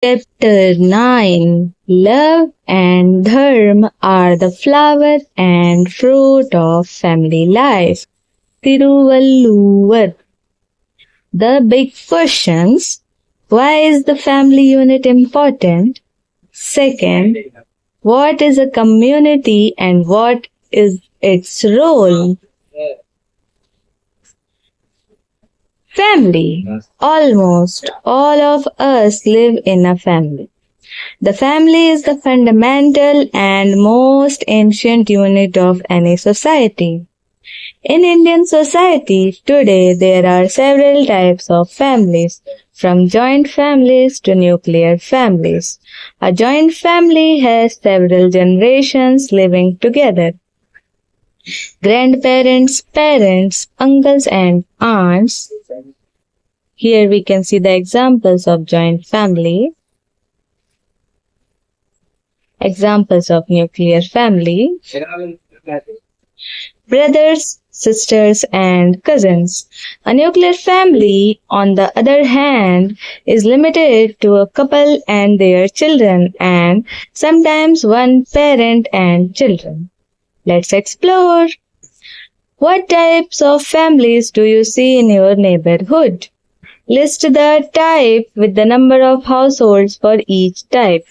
Chapter 9. Love and Dharma are the flower and fruit of family life. Tiruvalluvar. The big questions. Why is the family unit important? Second, what is a community and what is its role? Family. Almost all of us live in a family. The family is the fundamental and most ancient unit of any society. In Indian society today, there are several types of families, from joint families to nuclear families. A joint family has several generations living together. Grandparents, parents, uncles and aunts. Here we can see the examples of joint family. Examples of nuclear family. Brothers, sisters and cousins. A nuclear family, on the other hand, is limited to a couple and their children and sometimes one parent and children. Let's explore. What types of families do you see in your neighborhood? List the type with the number of households for each type.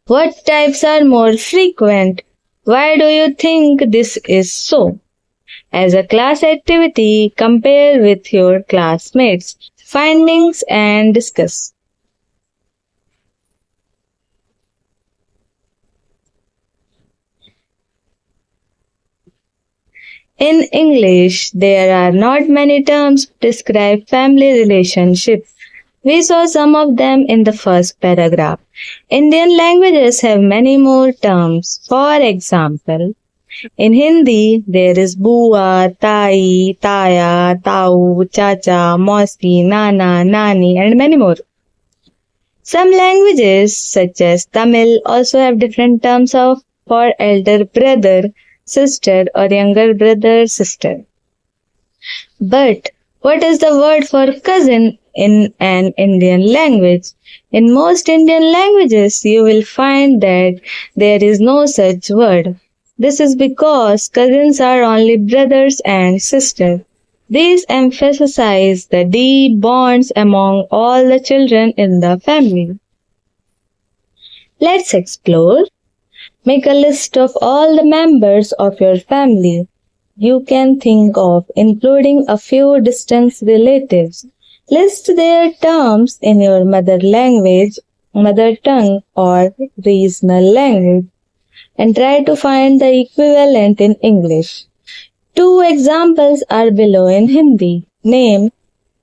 What types are more frequent? Why do you think this is so? As a class activity, compare with your classmates. Findings and discuss. In English, there are not many terms to describe family relationships. We saw some of them in the first paragraph. Indian languages have many more terms. For example, in Hindi, there is Bua, Tai, Taya, Tau, Chacha, Mausi, Nana, Nani, and many more. Some languages, such as Tamil, also have different terms for elder brother, sister, or younger brother, sister. But what is the word for cousin in an Indian language? In most Indian languages, you will find that there is no such word. This is because cousins are only brothers and sisters. These emphasize the deep bonds among all the children in the family. Let's explore. Make a list of all the members of your family you can think of, including a few distant relatives. List their terms in your mother language, mother tongue, or regional language, and try to find the equivalent in English. Two examples are below in Hindi. Name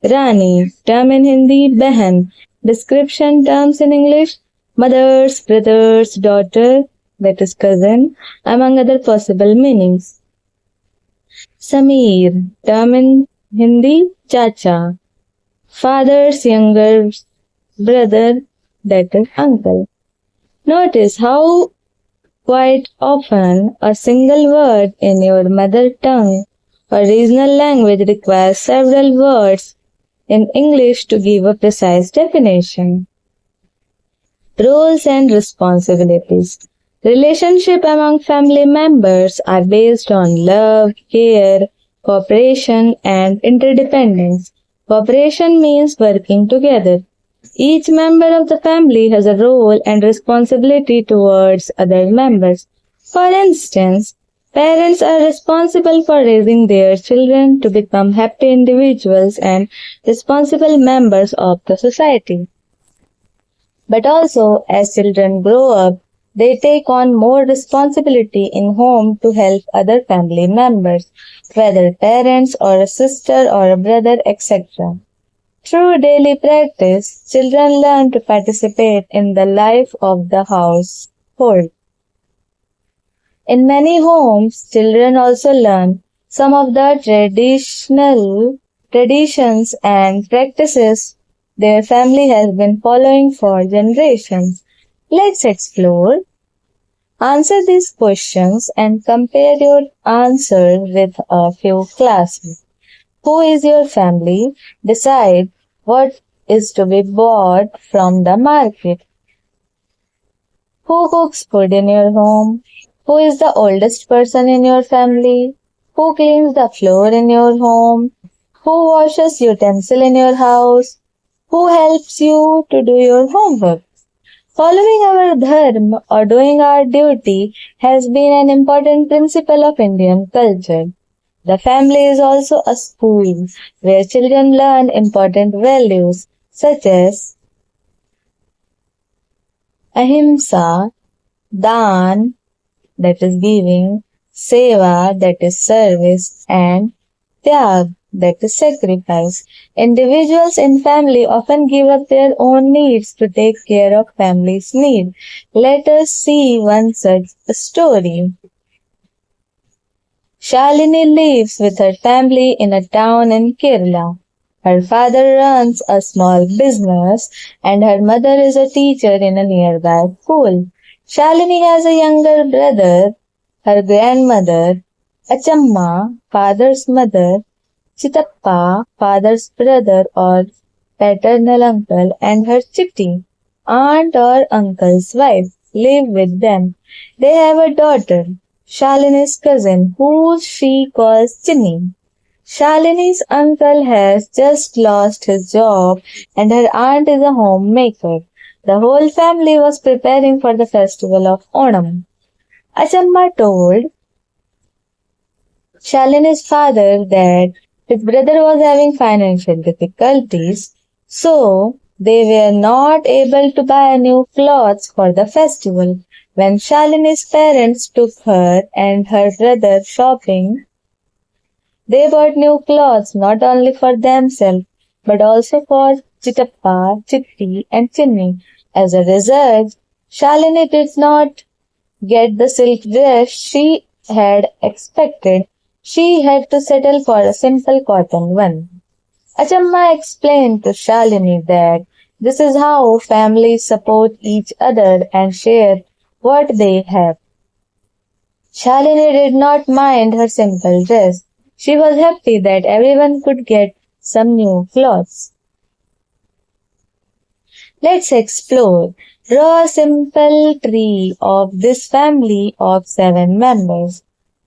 Rani, term in Hindi Behan. Description terms in English mothers, brothers, daughter, that is cousin, among other possible meanings. Sameer, term in Hindi Chacha. Father's younger brother, that is uncle. Notice how quite often a single word in your mother tongue or regional language requires several words in English to give a precise definition. Roles and responsibilities. Relationship among family members are based on love, care, cooperation, and interdependence. Cooperation means working together. Each member of the family has a role and responsibility towards other members. For instance, parents are responsible for raising their children to become happy individuals and responsible members of the society. But also, as children grow up, they take on more responsibility in home to help other family members, whether parents or a sister or a brother, etc. Through daily practice, children learn to participate in the life of the household. In many homes, children also learn some of the traditions and practices their family has been following for generations. Let's explore. Answer these questions and compare your answer with a few classmates. Who is your family? Decide what is to be bought from the market. Who cooks food in your home? Who is the oldest person in your family? Who cleans the floor in your home? Who washes utensil in your house? Who helps you to do your homework? Following our dharma or doing our duty has been an important principle of Indian culture. The family is also a school where children learn important values such as ahimsa, dan, that is giving, seva, that is service, and tyag, that is sacrifice. Individuals in family often give up their own needs to take care of family's need. Let us see one such story. Shalini lives with her family in a town in Kerala. Her father runs a small business and her mother is a teacher in a nearby school. Shalini has a younger brother, her grandmother, Achamma, father's mother, Chitappa, father's brother or paternal uncle, and her Chitti, aunt or uncle's wife, live with them. They have a daughter, Shalini's cousin, who she calls Chinni. Shalini's uncle has just lost his job and her aunt is a homemaker. The whole family was preparing for the festival of Onam. Achamma told Shalini's father that his brother was having financial difficulties, so they were not able to buy new clothes for the festival. When Shalini's parents took her and her brother shopping, they bought new clothes not only for themselves but also for Chitappa, Chitti and Chinni. As a result, Shalini did not get the silk dress she had expected. She had to settle for a simple cotton one. Achamma explained to Shalini that this is how families support each other and share what they have. Shalini did not mind her simple dress. She was happy that everyone could get some new clothes. Let's explore. Draw a simple tree of this family of 7 members.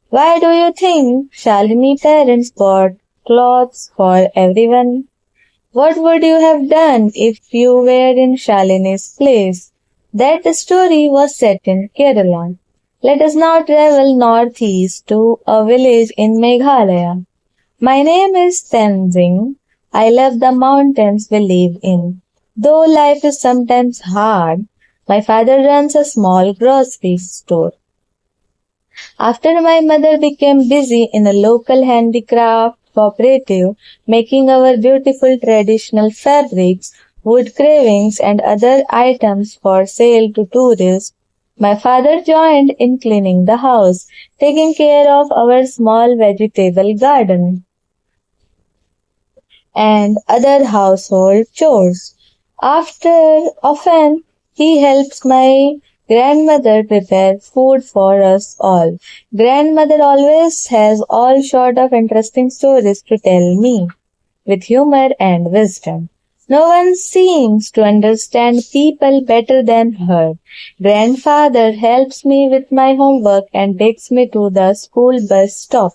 Why do you think Shalini parents bought clothes for everyone? What would you have done if you were in Shalini's place? That story was set in Kerala. Let us now travel northeast to a village in Meghalaya. My name is Tenzing. I love the mountains we live in. Though life is sometimes hard, my father runs a small grocery store. After my mother became busy in a local handicraft cooperative, making our beautiful traditional fabrics, wood carvings and other items for sale to tourists, my father joined in cleaning the house, taking care of our small vegetable garden and other household chores. Often he helps my grandmother prepare food for us all. Grandmother always has all sort of interesting stories to tell me, with humor and wisdom. No one seems to understand people better than her. Grandfather helps me with my homework and takes me to the school bus stop.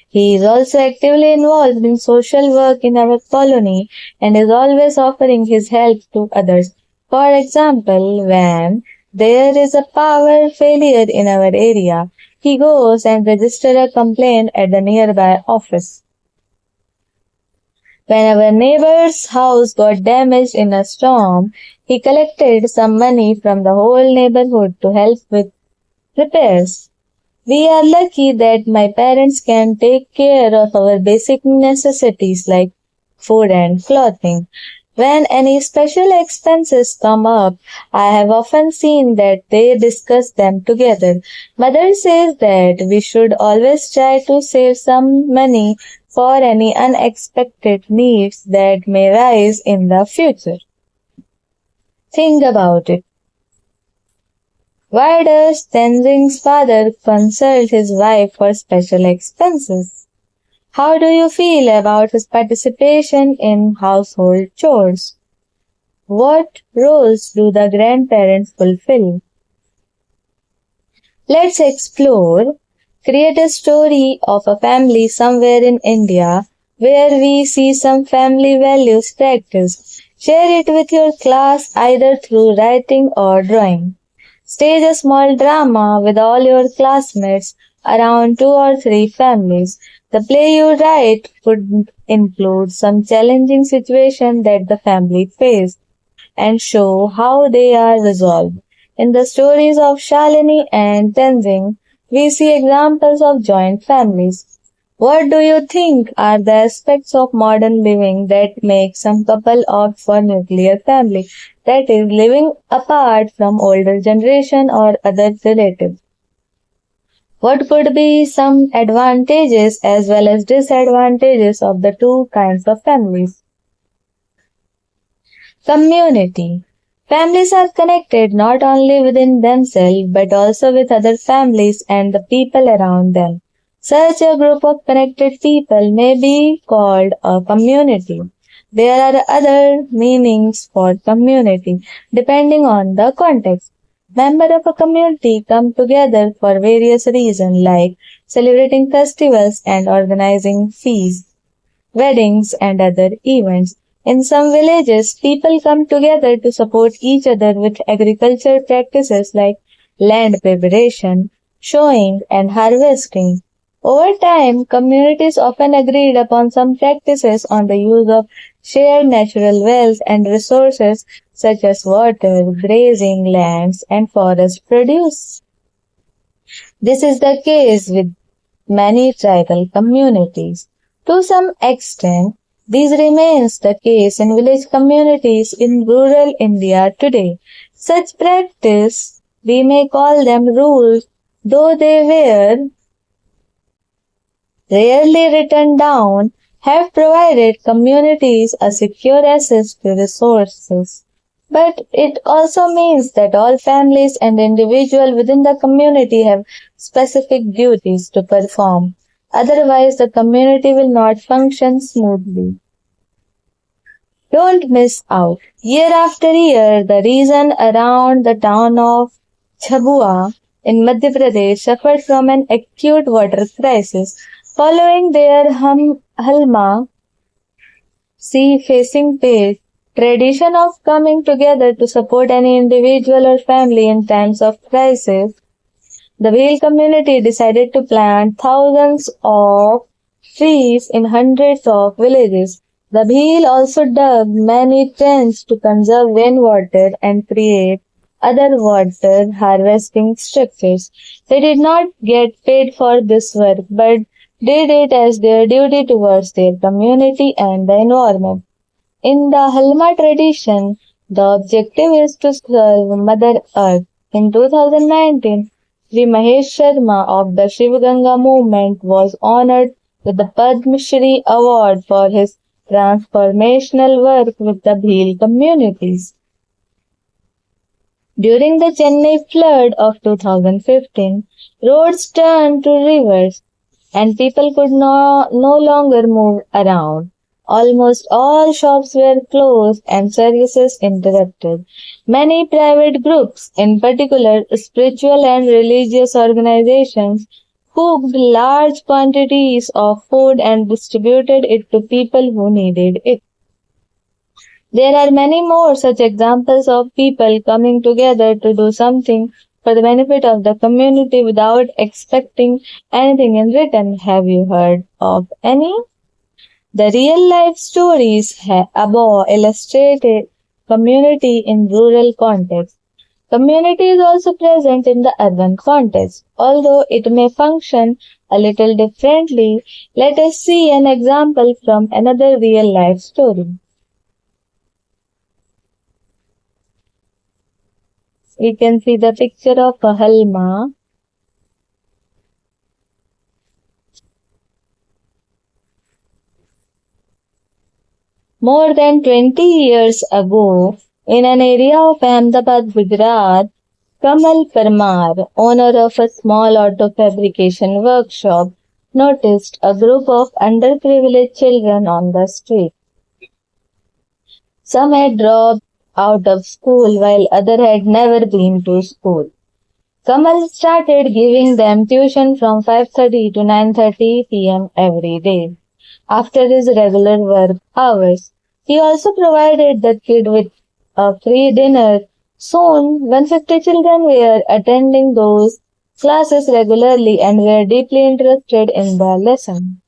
He is also actively involved in social work in our colony and is always offering his help to others. For example, when there is a power failure in our area, he goes and registers a complaint at the nearby office. When our neighbor's house got damaged in a storm, he collected some money from the whole neighborhood to help with repairs. We are lucky that my parents can take care of our basic necessities like food and clothing. When any special expenses come up, I have often seen that they discuss them together. Mother says that we should always try to save some money for any unexpected needs that may rise in the future. Think about it. Why does Tenzing's father consult his wife for special expenses? How do you feel about his participation in household chores? What roles do the grandparents fulfill? Let's explore. Create a story of a family somewhere in India where we see some family values practiced. Share it with your class either through writing or drawing. Stage a small drama with all your classmates around two or three families. The play you write could include some challenging situation that the family faced and show how they are resolved. In the stories of Shalini and Tenzing, we see examples of joint families. What do you think are the aspects of modern living that make some couple opt for nuclear family, that is, living apart from older generation or other relatives? What could be some advantages as well as disadvantages of the two kinds of families? Community. Families are connected not only within themselves but also with other families and the people around them. Such a group of connected people may be called a community. There are other meanings for community depending on the context. Members of a community come together for various reasons like celebrating festivals and organizing feasts, weddings, and other events. In some villages, people come together to support each other with agricultural practices like land preparation, sowing, and harvesting. Over time, communities often agreed upon some practices on the use of shared natural wealth and resources such as water, grazing lands, and forest produce. This is the case with many tribal communities. To some extent, this remains the case in village communities in rural India today. Such practice, we may call them rules, though they were rarely written down, have provided communities a secure access to resources. But it also means that all families and individuals within the community have specific duties to perform. Otherwise, the community will not function smoothly. Don't miss out. Year after year, the region around the town of Chabua in Madhya Pradesh suffered from an acute water crisis following their Halma sea-facing page tradition of coming together to support any individual or family in times of crisis. The Bhil community decided to plant thousands of trees in hundreds of villages. The Bhil also dug many trenches to conserve rainwater and create other water harvesting structures. They did not get paid for this work but did it as their duty towards their community and the environment. In the Halma tradition, the objective is to serve Mother Earth. In 2019, Sri Mahesh Sharma of the Shiv Ganga movement was honored with the Padma Shri Award for his transformational work with the Bhil communities. During the Chennai flood of 2015, roads turned to rivers and people could no longer move around. Almost all shops were closed and services interrupted. Many private groups, in particular spiritual and religious organizations, cooked large quantities of food and distributed it to people who needed it. There are many more such examples of people coming together to do something for the benefit of the community without expecting anything in return. Have you heard of any? The real life stories above illustrated community in rural context. Community is also present in the urban context. Although it may function a little differently, let us see an example from another real life story. We can see the picture of a Halma. More than 20 years ago, in an area of Ahmedabad, Gujarat, Kamal Parmar, owner of a small auto fabrication workshop, noticed a group of underprivileged children on the street. Some had dropped out of school while others had never been to school. Kamal started giving them tuition from 5:30 to 9:30 p.m. every day after his regular work hours. He also provided the kid with a free dinner. Soon, 150 children were attending those classes regularly and were deeply interested in the lesson.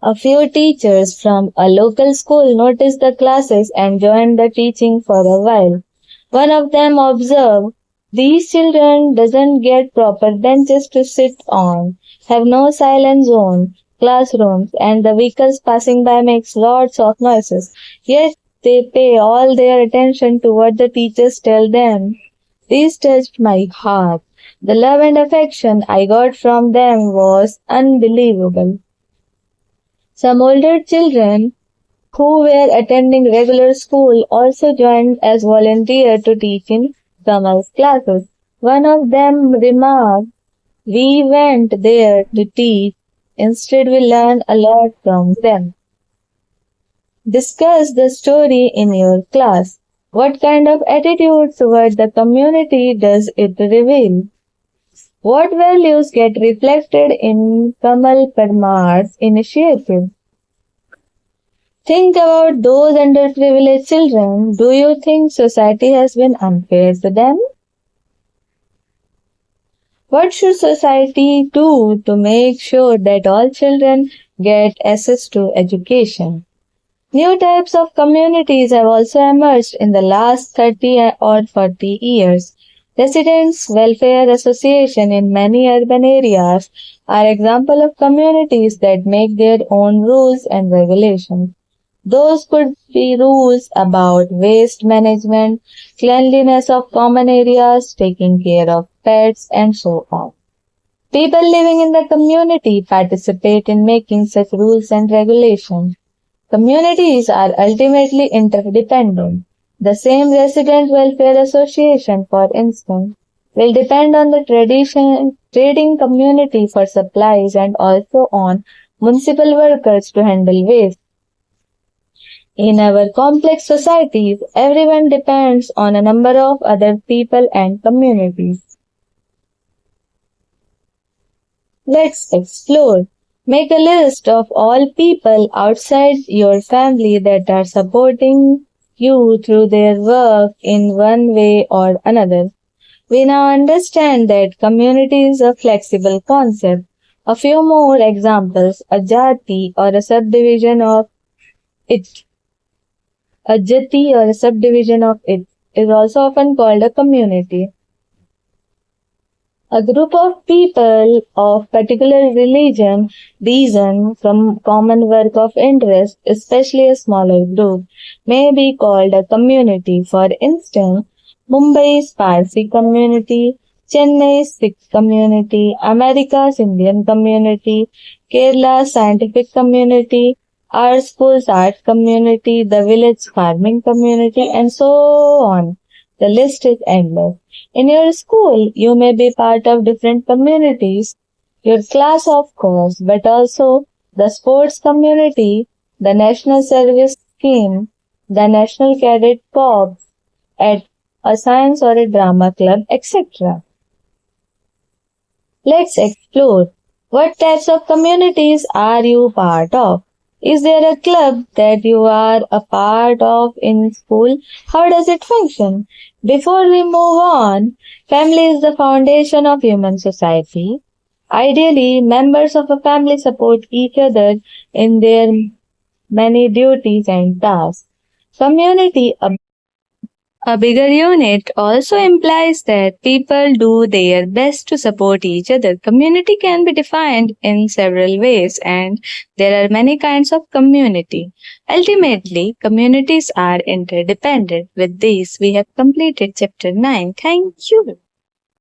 A few teachers from a local school noticed the classes and joined the teaching for a while. One of them observed, these children doesn't get proper benches to sit on, have no silent zone, classrooms, and the vehicles passing by makes lots of noises. Yet they pay all their attention to what the teachers tell them. This touched my heart. The love and affection I got from them was unbelievable. Some older children who were attending regular school also joined as volunteers to teach in Kamal's classes. One of them remarked, we went there to teach, instead we learned a lot from them. Discuss the story in your class. What kind of attitude toward the community does it reveal? What values get reflected in Kamal Parmar's initiative? Think about those underprivileged children. Do you think society has been unfair to them? What should society do to make sure that all children get access to education? New types of communities have also emerged in the last 30 or 40 years. Residents' Welfare Association in many urban areas are examples of communities that make their own rules and regulations. Those could be rules about waste management, cleanliness of common areas, taking care of pets, and so on. People living in the community participate in making such rules and regulations. Communities are ultimately interdependent. The same resident welfare association, for instance, will depend on the trading community for supplies and also on municipal workers to handle waste. In our complex societies, everyone depends on a number of other people and communities. Let's explore. Make a list of all people outside your family that are supporting you through their work in one way or another. We now understand that community is a flexible concept. A few more examples, a jati or a subdivision of it. A jati or a subdivision of it is also often called a community. A group of people of particular religion, reason, from common work of interest, especially a smaller group, may be called a community. For instance, Mumbai's Parsi community, Chennai's Sikh community, America's Indian community, Kerala's scientific community, our school's art community, the village farming community, and so on. The list is endless. In your school, you may be part of different communities, your class of course, but also the sports community, the national service scheme, the national cadet corps, at a science or a drama club, etc. Let's explore. What types of communities are you part of? Is there a club that you are a part of in school? How does it function? Before we move on, family is the foundation of human society. Ideally, members of a family support each other in their many duties and tasks. Community, a bigger unit, also implies that people do their best to support each other. Community can be defined in several ways, and there are many kinds of community. Ultimately, communities are interdependent. With this, we have completed chapter 9. Thank you.